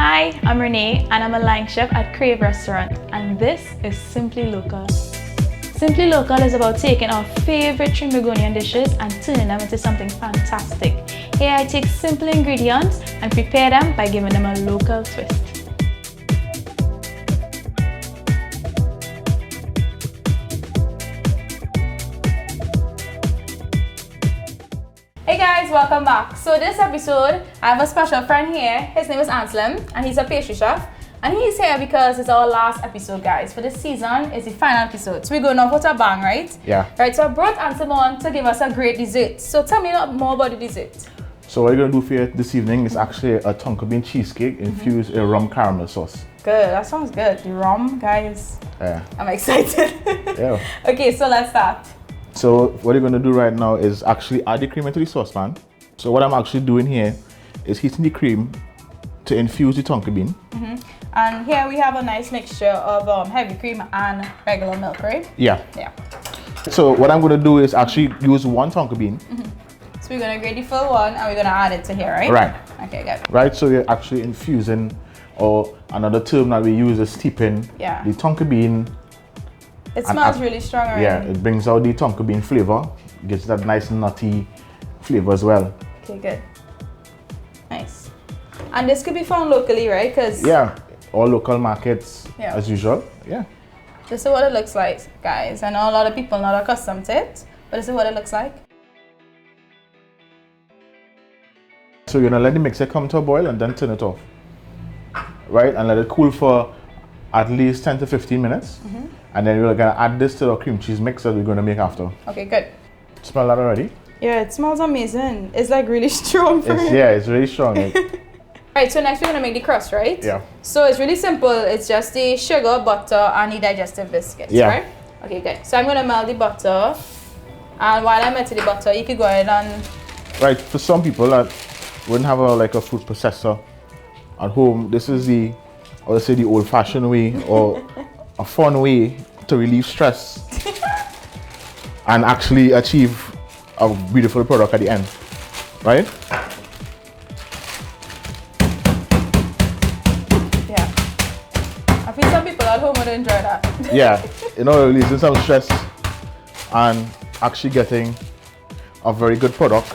Hi, I'm Renee and I'm a line chef at Crave Restaurant, and this is Simply Local. Simply Local is about taking our favorite Trinbagonian dishes and turning them into something fantastic. Here I take simple ingredients and prepare them by giving them a local twist. Hey guys, welcome back. So this episode, I have a special friend here. His name is Anslem and he's a pastry chef. And he's here because it's our last episode, guys. For this season, it's the final episode. So we're going off with a bang, right? Yeah. Right, so I brought Anslem on to give us a great dessert. So tell me a lot more about the dessert. So what we're going to do for you this evening is actually a Tonka Bean Cheesecake infused in rum caramel sauce. Good, that sounds good. The rum, guys. Yeah. I'm excited. Yeah. Okay, so let's start. So what you're going to do right now is actually add the cream into the saucepan. So what I'm actually doing here is heating the cream to infuse the Tonka bean. And here we have a nice mixture of heavy cream and regular milk, right? Yeah. Yeah. So what I'm going to do is actually use one Tonka bean. So we're going to grate the full one and we're going to add it to here, right? Right. Okay, good. Right, so you're actually infusing, or another term that we use is steeping the Tonka bean. It smells really strong already. Yeah, it brings out the Tonka bean flavor, gives that nice nutty flavor as well. Okay, good. Nice. And this could be found locally, right? Yeah, all local markets as usual. Yeah. This is what it looks like, guys. I know a lot of people are not accustomed to it, but this is what it looks like. So you're gonna let the mixer come to a boil and then turn it off. Right, and let it cool for at least 10 to 15 minutes. And then we're gonna add this to the cream cheese mix that we're gonna make after. Okay, good. Smell that already? Yeah, it smells amazing. It's like really strong for me. Yeah, it's really strong. Right, so next we're gonna make the crust, right? Yeah. So it's really simple. It's just the sugar, butter, and the digestive biscuits, right? Okay, good. So I'm gonna melt the butter. And while I'm melting the butter, you could go ahead and... Right, for some people that wouldn't have a food processor at home, this is the, I would say, the old-fashioned way or a fun way to relieve stress and actually achieve a beautiful product at the end, right? Yeah. I think some people at home would enjoy that. Yeah, releasing some stress and actually getting a very good product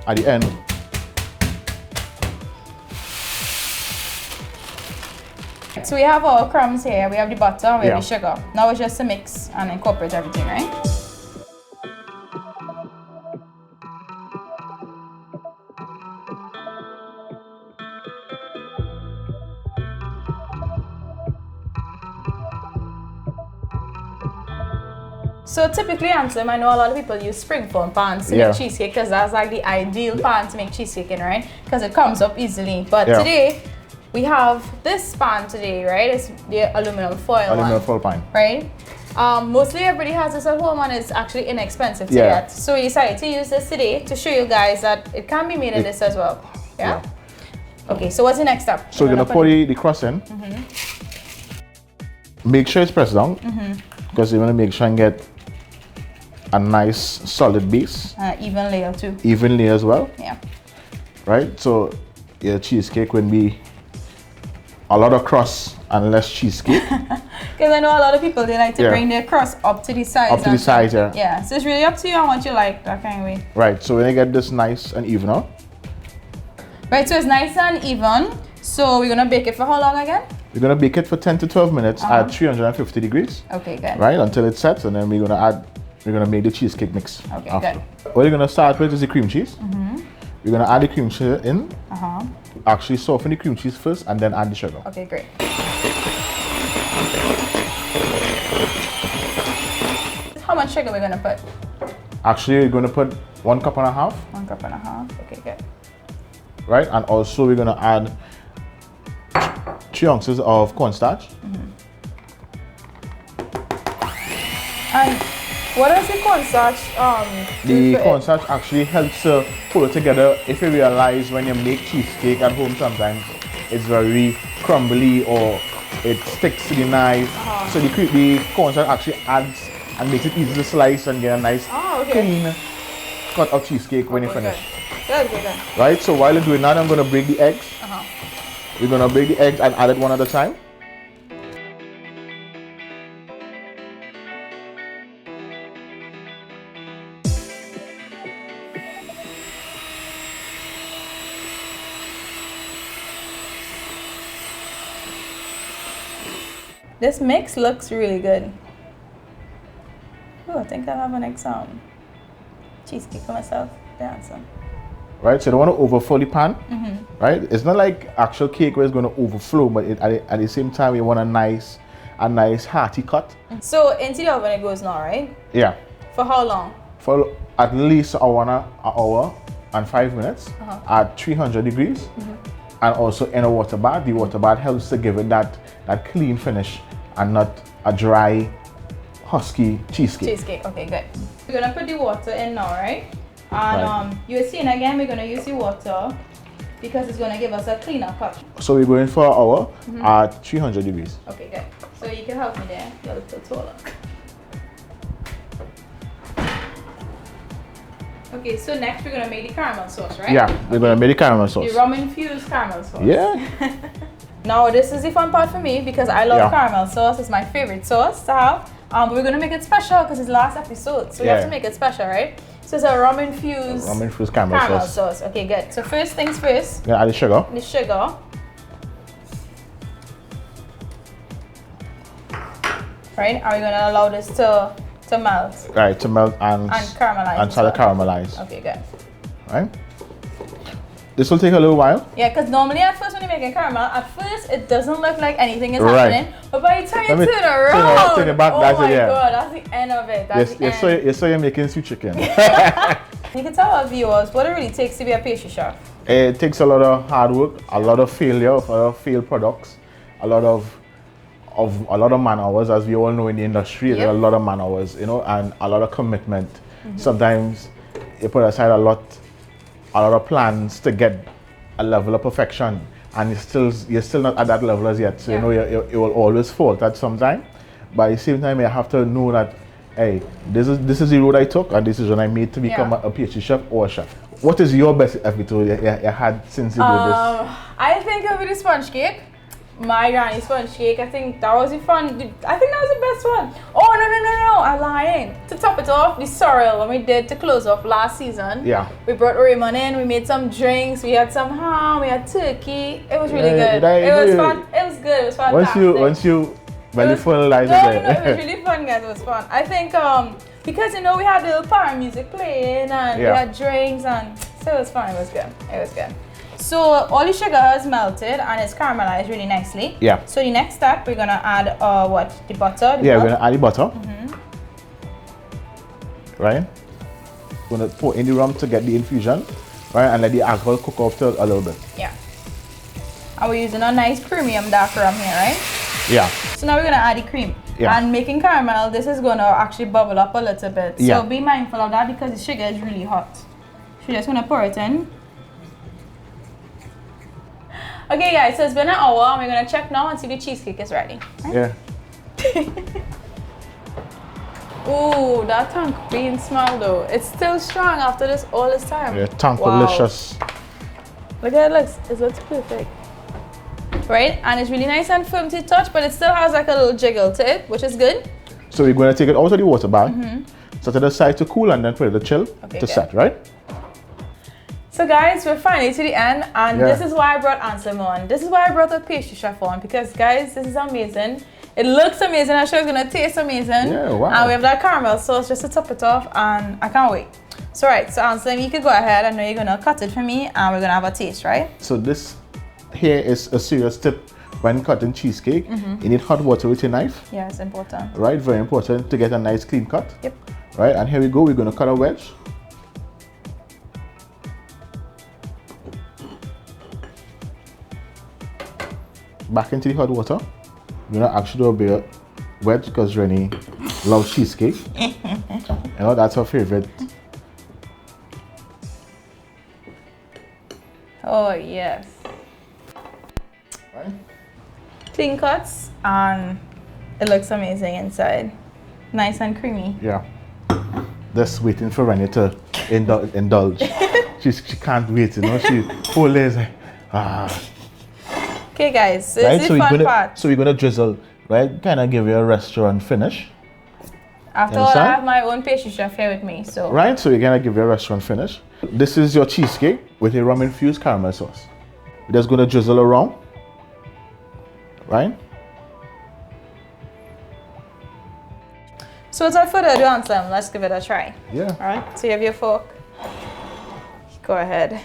at the end. So we have our crumbs here, we have the butter, we have the sugar. Now it's just to mix and incorporate everything, right? So typically, Anslem, I know a lot of people use springform pans to make cheesecake because that's like the ideal pan to make cheesecake in, right? Because it comes up easily. But today, we have this pan today, right? It's the aluminum foil foil pan. Right? Mostly everybody has this at home and it's actually inexpensive to get. So we decided to use this today to show you guys that it can be made in this as well. Yeah? Okay, so what's the next step? So we're going to pour the crust in. Make sure it's pressed down because you want to make sure and get a nice solid base. Even layer too. Even layer as well. Yeah. Right? So your cheesecake will be a lot of crust and less cheesecake. Because I know a lot of people, they like to bring their crust up to the sides. Up to the sides, Yeah, so it's really up to you on what you like, that kind of way. Right, so when you get this nice and even out. Right, so it's nice and even. So we're gonna bake it for how long again? We're gonna bake it for 10 to 12 minutes at 350 degrees. Okay, good. Right, until it sets, and then we're gonna make the cheesecake mix after. Good. What you're gonna start with is the cream cheese. You're gonna add the cream cheese in. Actually soften the cream cheese first and then add the sugar. Okay, great. How much sugar we're gonna put? Actually, we're gonna put 1.5 cups. 1.5 cups, okay, good. Right, and also we're gonna add 3 ounces of cornstarch. And what does the cornstarch The cornstarch actually helps to pull it together. If you realize when you make cheesecake at home, sometimes it's very crumbly or it sticks to the knife. So the cornstarch actually adds and makes it easy to slice and get a nice clean cut of cheesecake when you finish. Good. Right, so while you're doing that, I'm going to break the eggs. We're gonna break the eggs and add it one at a time. This mix looks really good. Oh, I think I'll have a next cheesecake for myself. Awesome. Right, so you don't want to overfill the pan. Right, it's not like actual cake where it's going to overflow, but at the same time you want a nice hearty cut. So into the oven it goes now, right? Yeah. For how long? For at least an hour and 5 minutes at 300 degrees, and also in a water bath. The water bath helps to give it that clean finish and not a dry, husky cheesecake. Cheesecake, okay, good. We're gonna put the water in now, right? And you're seeing again, we're gonna use the water because it's gonna give us a cleaner cut. So we're going for an hour at 300 degrees. Okay, good. So you can help me there, you're a little taller. Okay, so next we're gonna make the caramel sauce, right? Yeah, we're gonna make the caramel sauce. The rum infused caramel sauce. Yeah. Now this is the fun part for me because I love caramel sauce. It's my favorite sauce to have. But we're gonna make it special because it's last episode, so we have to make it special, right? So it's a rum infused caramel sauce. Okay, good. So first things first. Yeah, add the sugar. The sugar. Right? Are we gonna allow this to melt? Right, to melt and caramelize. And start to caramelize. Okay, good. Right? This will take a little while. Yeah, because normally at first when you're making caramel, at first it doesn't look like anything is happening. But by the time you turn it around, turn it back, oh that's my it, yeah. god, that's the end of it. That's the end. So you're making sweet chicken. You can tell our viewers what it really takes to be a pastry chef. It takes a lot of hard work, a lot of failure, a lot of failed products, a lot of man hours, as we all know in the industry. There's a lot of man hours, you know, and a lot of commitment. Sometimes you put aside a lot of plans to get a level of perfection, and you're still not at that level as yet. So you know you will always fall at some time. But at the same time, you have to know that, hey, this is the road I took, and this is what I made to become a pastry chef or a chef. What is your best episode you had since you did this? I think it'll be the sponge cake. My granny sponge cake. I think that was the fun. I think that was the best one. Oh no! I'm lying. To top it off, the sorrel when we did to close off last season. Yeah. We brought Raymond in. We made some drinks. We had some ham. We had turkey. It was really good. It was fun. It was good. It was fantastic. Once you finalized it. No, it was really fun, guys. It was fun. I think because you know we had the little power music playing and we had drinks and so it was fun. It was good. It was good. So all the sugar has melted and it's caramelized really nicely. Yeah. So the next step we're gonna add the butter. We're gonna add the butter. Right. We're gonna pour in the rum to get the infusion, right, and let the alcohol cook off a little bit. Yeah. And we're using a nice premium dark rum here, right? Yeah. So now we're gonna add the cream. Yeah. And making caramel, this is gonna actually bubble up a little bit. So be mindful of that because the sugar is really hot. So you're just gonna pour it in. Okay guys, so it's been an hour and we're gonna check now and see the cheesecake is ready. Right? Yeah. Ooh, that Tonka Bean smell though. It's still strong after all this time. Yeah, Tonka-licious. Look at it, it looks perfect. Right, and it's really nice and firm to touch, but it still has like a little jiggle to it, which is good. So we're gonna take it out of the water bath, set it aside to cool and then put it to chill to set, right? So guys, we're finally to the end and this is why I brought Anslem on. This is why I brought the pastry chef on because guys, this is amazing. It looks amazing, I'm sure it's gonna taste amazing. Yeah, wow. And we have that caramel sauce just to top it off and I can't wait. So so Anslem, you could go ahead. I know you're gonna cut it for me and we're gonna have a taste, right? So this here is a serious tip when cutting cheesecake. You need hot water with your knife. Yeah, it's important. Right, very important to get a nice clean cut. Yep. Right, and here we go, we're gonna cut a wedge. Back into the hot water. We're gonna actually do a bit wedge because Renee loves cheesecake. You know, that's her favorite. Oh yes. Right. Clean cuts and it looks amazing inside. Nice and creamy. Yeah. Just waiting for Renee to indulge. She can't wait, you know. She whole day is like, Okay, guys, this Right? is the fun part. So we're gonna drizzle, right? Kind of give you a restaurant finish. After all, I have my own pastry chef here with me, so. Right, so we're gonna give you a restaurant finish. This is your cheesecake with a rum infused caramel sauce. We're just gonna drizzle around, right? So without further ado, Anslem, let's give it a try. Yeah. All right, so you have your fork. Go ahead.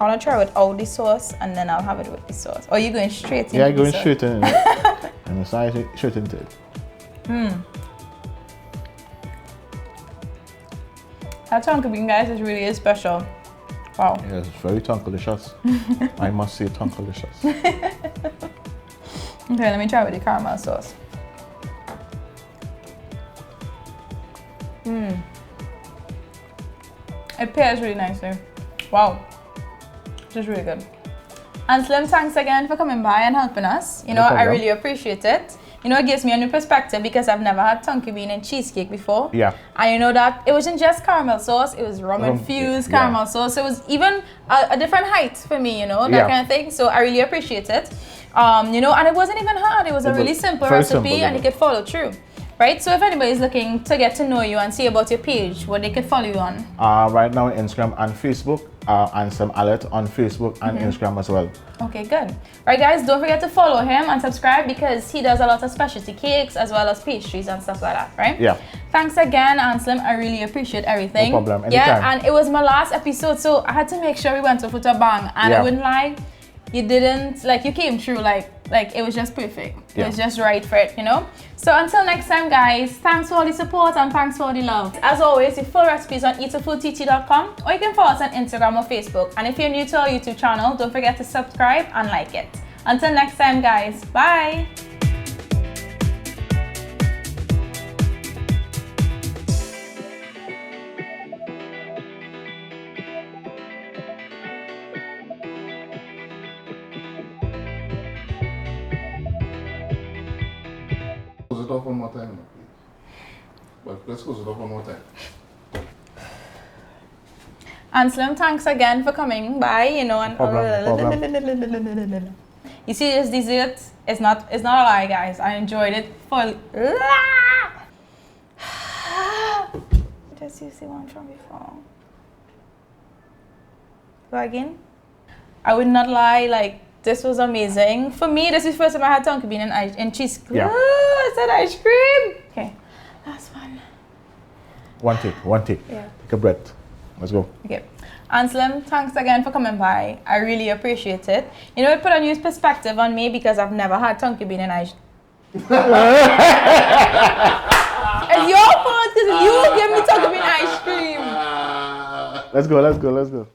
I want to try without the sauce, and then I'll have it with the sauce. Or are you going straight into Yeah, the going sauce? straight in it. And it's straight into it. That Tonka bean, guys, is really special. Wow. Yeah, it's very tonkalicious. I must say tonkalicious. Okay, let me try with the caramel sauce. It pairs really nicely. Wow. This is really good. Anslem, thanks again for coming by and helping us. You know, I really appreciate it. You know, it gives me a new perspective because I've never had Tonka Bean and Cheesecake before. Yeah. And you know that it wasn't just caramel sauce, it was rum infused caramel sauce. So it was even a different height for me, you know, that kind of thing. So I really appreciate it. You know, and it wasn't even hard. It was a really simple recipe and you could follow through. Right? So if anybody is looking to get to know you and see about your page, what they could follow you on? Right now on Instagram and Facebook, Anslem Allette on Facebook and Instagram as well. Okay, good. Right, guys, don't forget to follow him and subscribe because he does a lot of specialty cakes as well as pastries and stuff like that, right? Yeah. Thanks again, Anslem. I really appreciate everything. No problem. Anytime. Yeah, and it was my last episode, so I had to make sure we went off with a bang. And I wouldn't lie, you didn't, like, you came through, like it was just perfect. It was just right for it, you know? So until next time, guys, thanks for all the support and thanks for all the love. As always, the full recipes on eatahfoodtt.com, or you can follow us on Instagram or Facebook. And if you're new to our YouTube channel, don't forget to subscribe and like it. Until next time, guys, bye. Close it off one more time, please. But let's close it off one more time. Anslem, thanks again for coming by, you know, and you see this dessert, it's not a lie, guys. I enjoyed it for just use the one from before. Go again. I would not lie, like, this was amazing. For me, this is the first time I had Tonka Bean and cheese. Yeah. I said ice cream. Okay, last one. One take. Yeah. Take a breath. Let's go. Okay. Anslem, thanks again for coming by. I really appreciate it. You know, it put a new perspective on me because I've never had Tonka Bean and ice. It's your fault because you gave me Tonka Bean ice cream. Let's go.